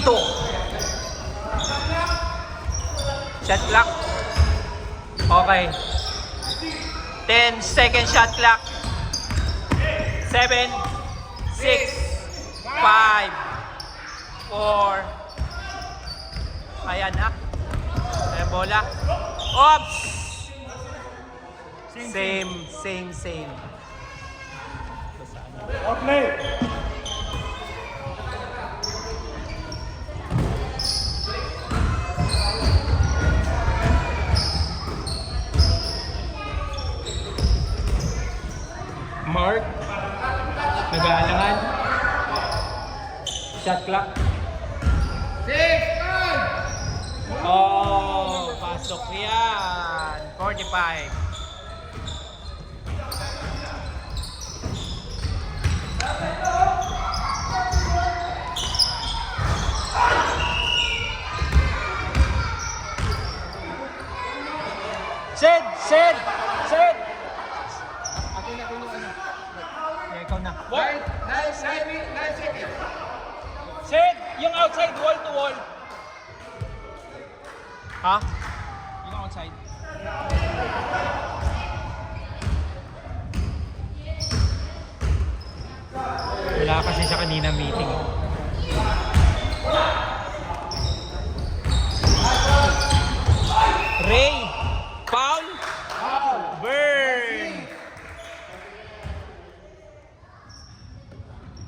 Tito. Shot clock. Okay. 10 second shot clock. 7, 6, 5, 4. Ayan na. Ayan bola. Oops! Same. Outplay. Mark. Nag-aalangan. Shot clock. 6, Oh, pasok yan. 45. Sid! Ako na yung ano. Yeah, ikaw na. 9 seconds. Sid! Yung outside wall to wall. Ha? Yung outside. Wala kasi siya kanina meeting. Ray! Foul! Burn!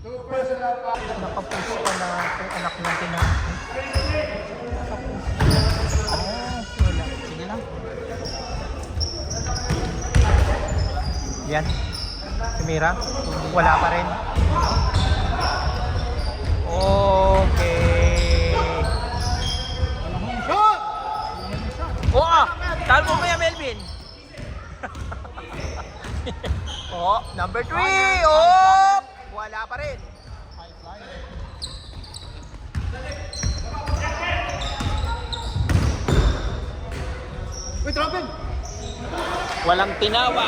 2 personal foul. Nakapuso ka na kung anak natin na. Wala. Sige lang. Yan. Tumira. Wala pa rin. Okay. Shoot! Oo! Talbo mo yan, Melvin. Oh, number 3. Oh! Wala pa rin. Wait, Robin! Walang tinawa.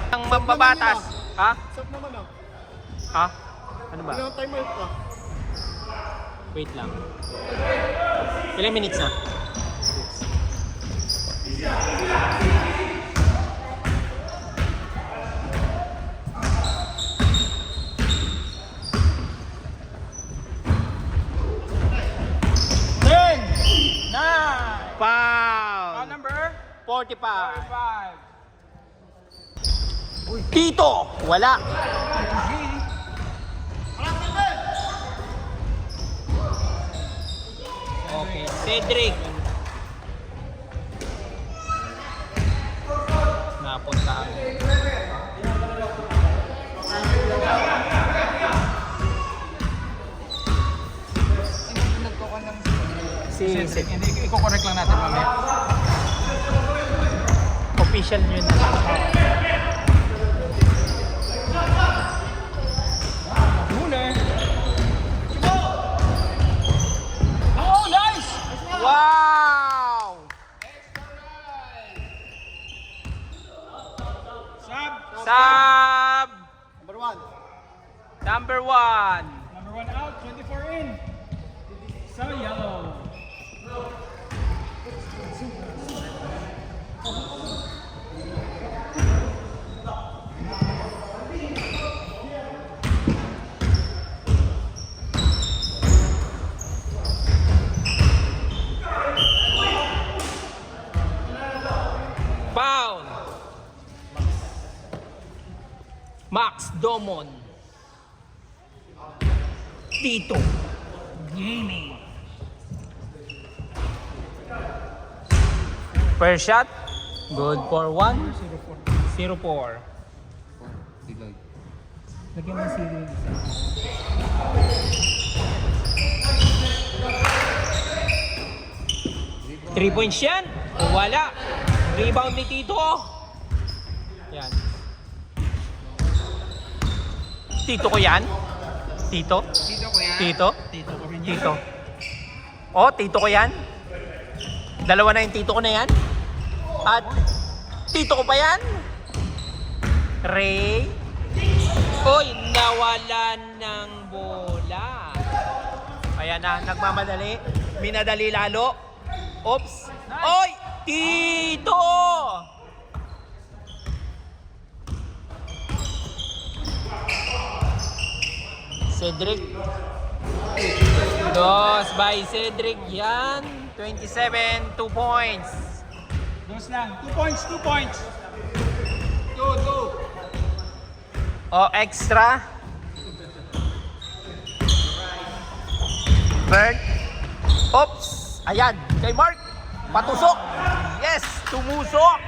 Ang mababatas. Ha? Stop naman ah. Ha? Ano ba? Ilang timer pa? Wait lang. Ilang minutes na? Foul! Number? 45. 5. Tito! Wala. Okay, Cedric. Napunta ako. Si Hindi, i-correct lang natin mamaya. official yun. Muna. Oh, nice! Wow! Sub! Number 1. Number 1. Number 1 out, 24 in. So yellow. Foul! Max Domon. Tito. Gaming. First shot. Good for 1. 0-4. Lagyan mo si 3 points yan. Wala. Rebound ni Tito. Yan. Tito ko yan. Tito. Tito ko yan. Tito. Tito ko rin yan. Tito. Oh, Tito ko yan. Dalawa na yung Tito ko na yan. At Tito ko pa yan. Ray. Oy, nawalan ng bola. Ayan na, nagmamadali. Minadali lalo. Oops. Oy! Tito! Cedric. Dos by Cedric yan. 27, 2 points. Dos lang. 2 points, 2 points. Go. O, extra. Bird. Oops. Ayan. Kay Mark. Patusok. Yes. Tumusok.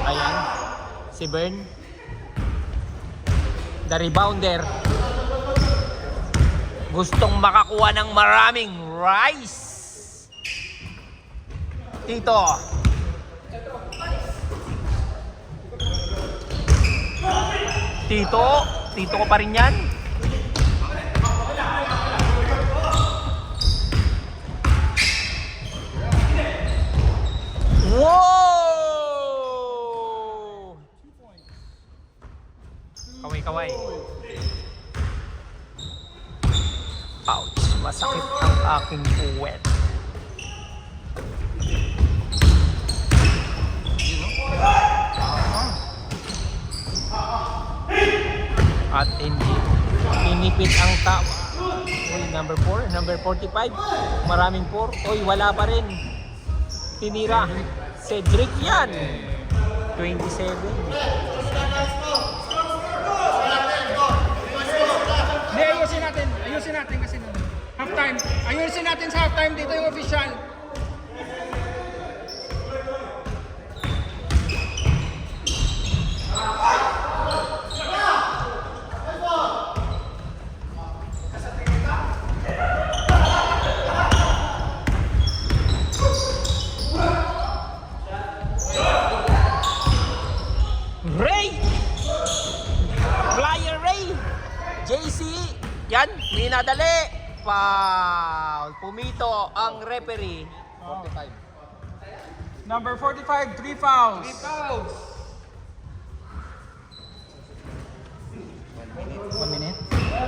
Ayan. Si Bern. The rebounder. Gustong makakuha ng maraming rice. Tito. Tito ko pa rin yan. Wow! Kaway. Ouch, masakit ang aking puwet. At hindi inipit ang tawa. Uy, number 4, number 45. Maraming 4. Uy, wala pa rin. Tinira. Cedric yan. 27. Hindi, ayusin natin kasi halftime. Ayusin natin sa halftime dito yung official. Ray! Flyer Ray! JC! Yan, minadali! Foul! Pumito ang referee. 45. Number 45, 3 fouls. 3 fouls. 1 minute.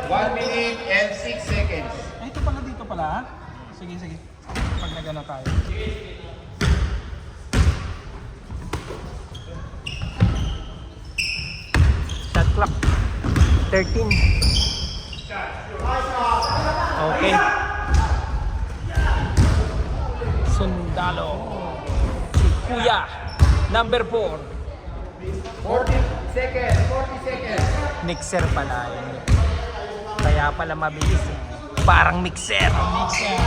1 minute and 6 seconds. Ay, ito pala dito pala, ha? Sige. Pag nagana tayo. Shot clock. 13. Okay. Sundalo. Si Kuya. Number 4. 40 seconds. Mixer pala yun. Kaya pala mabilis eh. Parang mixer. Mixer.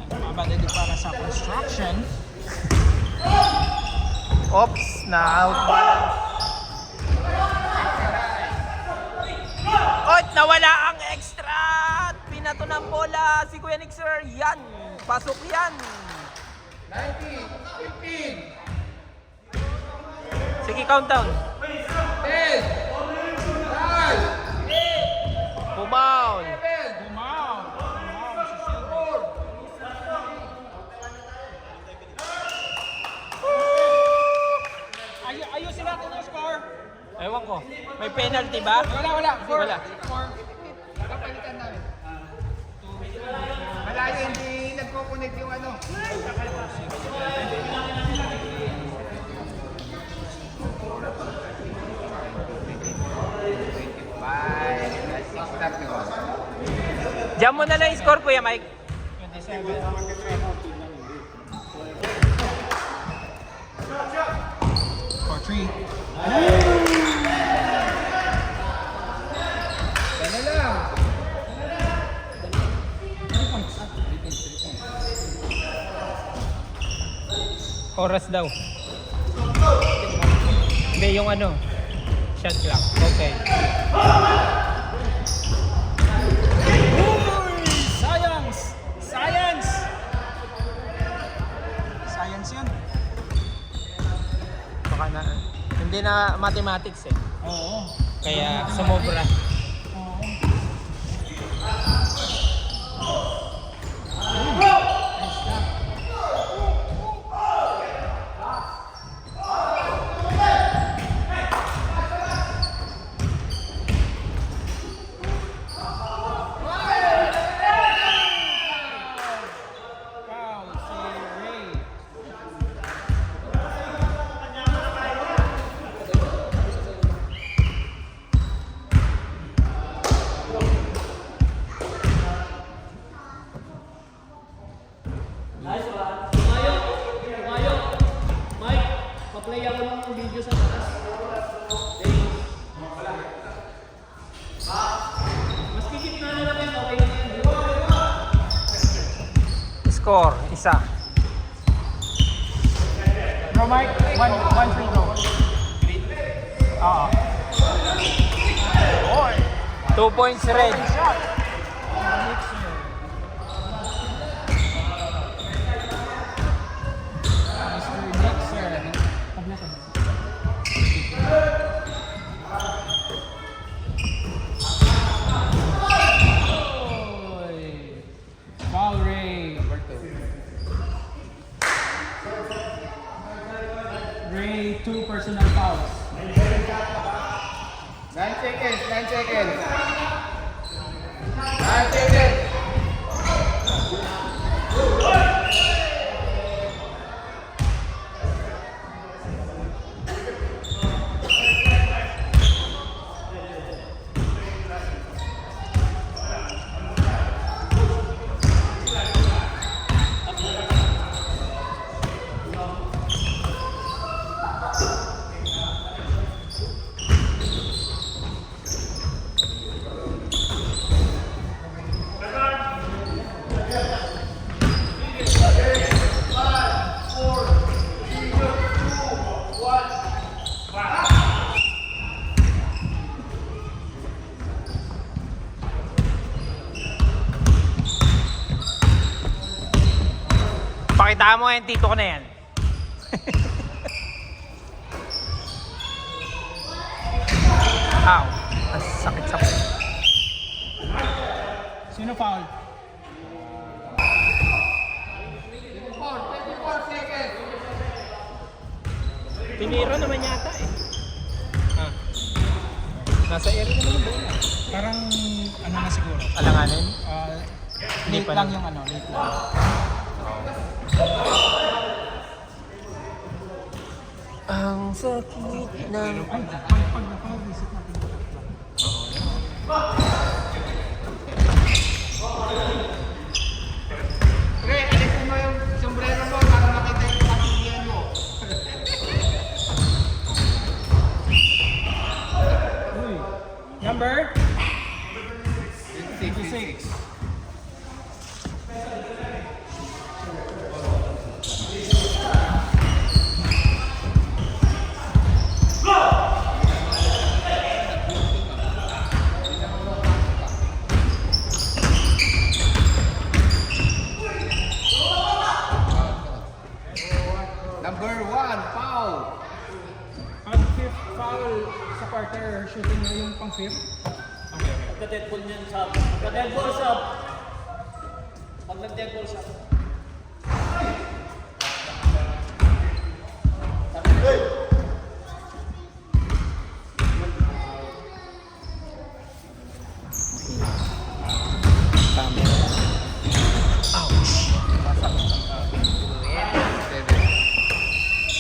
Nagmamadali para sa construction. Oops, na-outbalance. Oy, nawala ang extra! Pinato ng bola si Kuya Nixer. Yan! Pasok yan! 90, 15, Sige, countdown. 10, 9, Pumaul. 7, Bumaw si Silver. Ayusin natin yung score. Ewan ko. May penalty ba? Wala. Wala. Kapalitan namin. Malayo, hindi nagko-connect yung ano. Diyan mo na lang yung score, Kuya Mike. 27. For 3. Ano lang? Oras daw. Hindi, yung ano. Shot clock. Okay. Science yun. Baka na, hindi na mathematics eh. Oo. Kaya sumobra. Oo. Score, isa. Bro Mike, one free throw. Oo. 2 points red. Shot. Mr. Nixer. Tabletan. Foul Ray. Number 2. Ray, 2 personal fouls. 9 seconds. 9 seconds. 9 seconds. Pakita mo yan, tito ko na yan. Ow. Ang sakit sa puso. Sino foul? 24 seconds. Tiniro naman yata eh. Ah. Nasa area naman yung bola. Parang ano na siguro. Alanganin? Hindi Late pa lang na. yung ano, late lang. Ang sakit ng... Ay, pag na-foul, visit natin. Pre, alisin mo yung sombrero mo para makita yung kapilian mo. Uy. Number? 56. Number 1, foul. Pag fifth foul sa quarter, shooting mo yung pang fifth. Pagka-dead ball niyan sa... Pagka-dead ball sa... Pag nag-dead ball sa...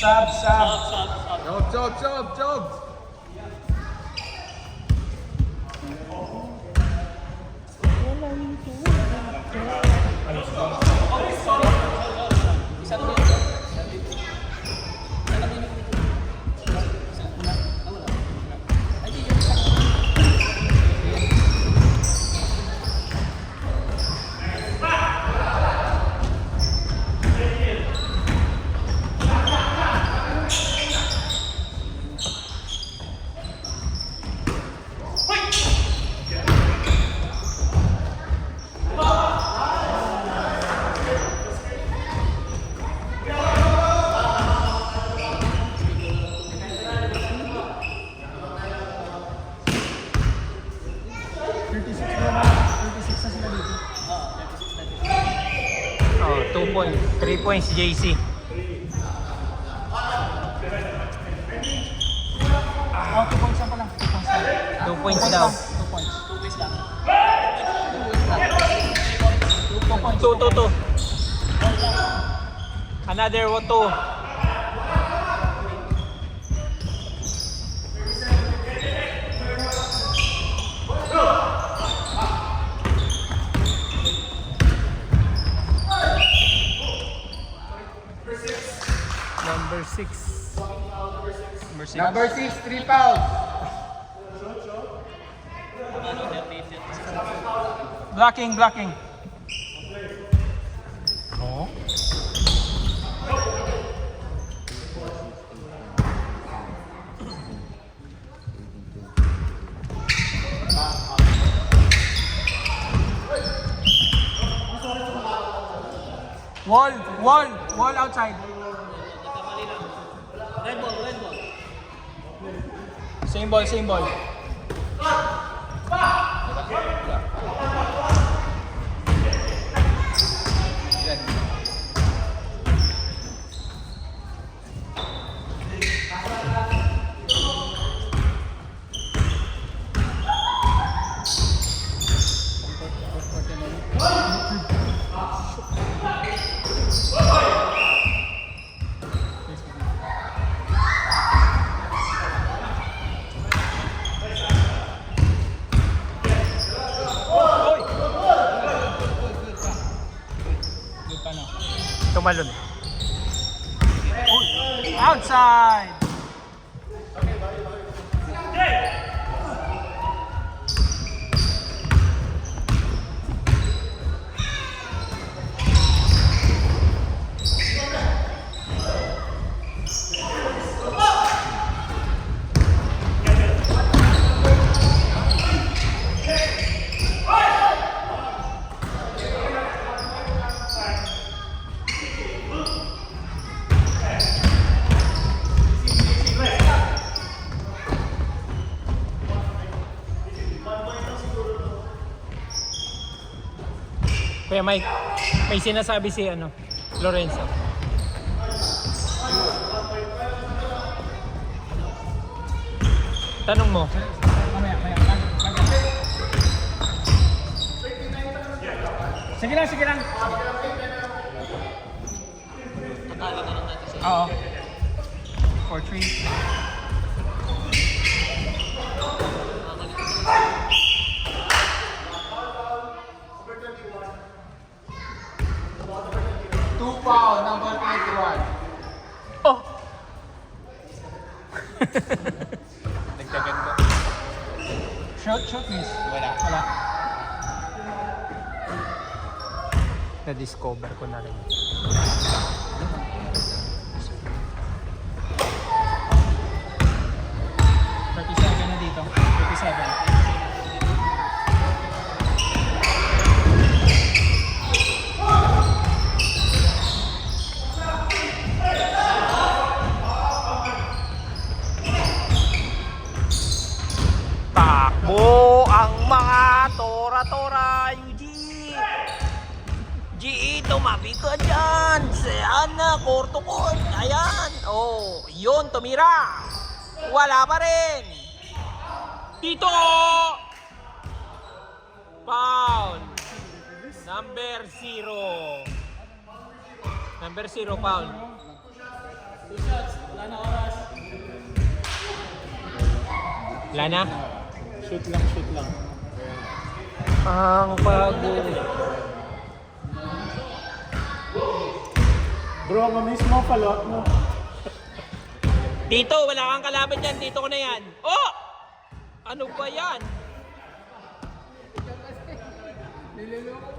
Sub. Job. Oh, 2 points. 3 points, JC. Oh, 2 points lang pala. 2 points lang. 2 points daw. 2 points. 2 points lang. 2 points. 2. Another 2. Number 6. Number Number 6, 3 fouls. Blocking, blocking. Oh. Wall outside. Red ball. Same ball. Tumalon. Outside. Kuya Mike, may sinasabi si Lorenzo. Tanong mo. Mamaya. Sige lang. Oo. 4-3. Two foul, number 21. Oh! Dagdagan ko. Shoot, miss. Wala. Na-discover ko na rin. Na dito. 37. Takbo ang mga tora-tora, UG! GE, tumabi ka dyan! Saan na, Kortokon? Ayan! Oh, yun, tumira! Wala pa rin! Dito! Foul! Number 0. Number 0, foul. 2 shots, wala na oras. Wala na? Shoot lang. Ang bago. Bro, mamiss mo, palot mo. Dito, wala kang kalaban dyan. Dito ko na yan. Oh! Ano ba yan?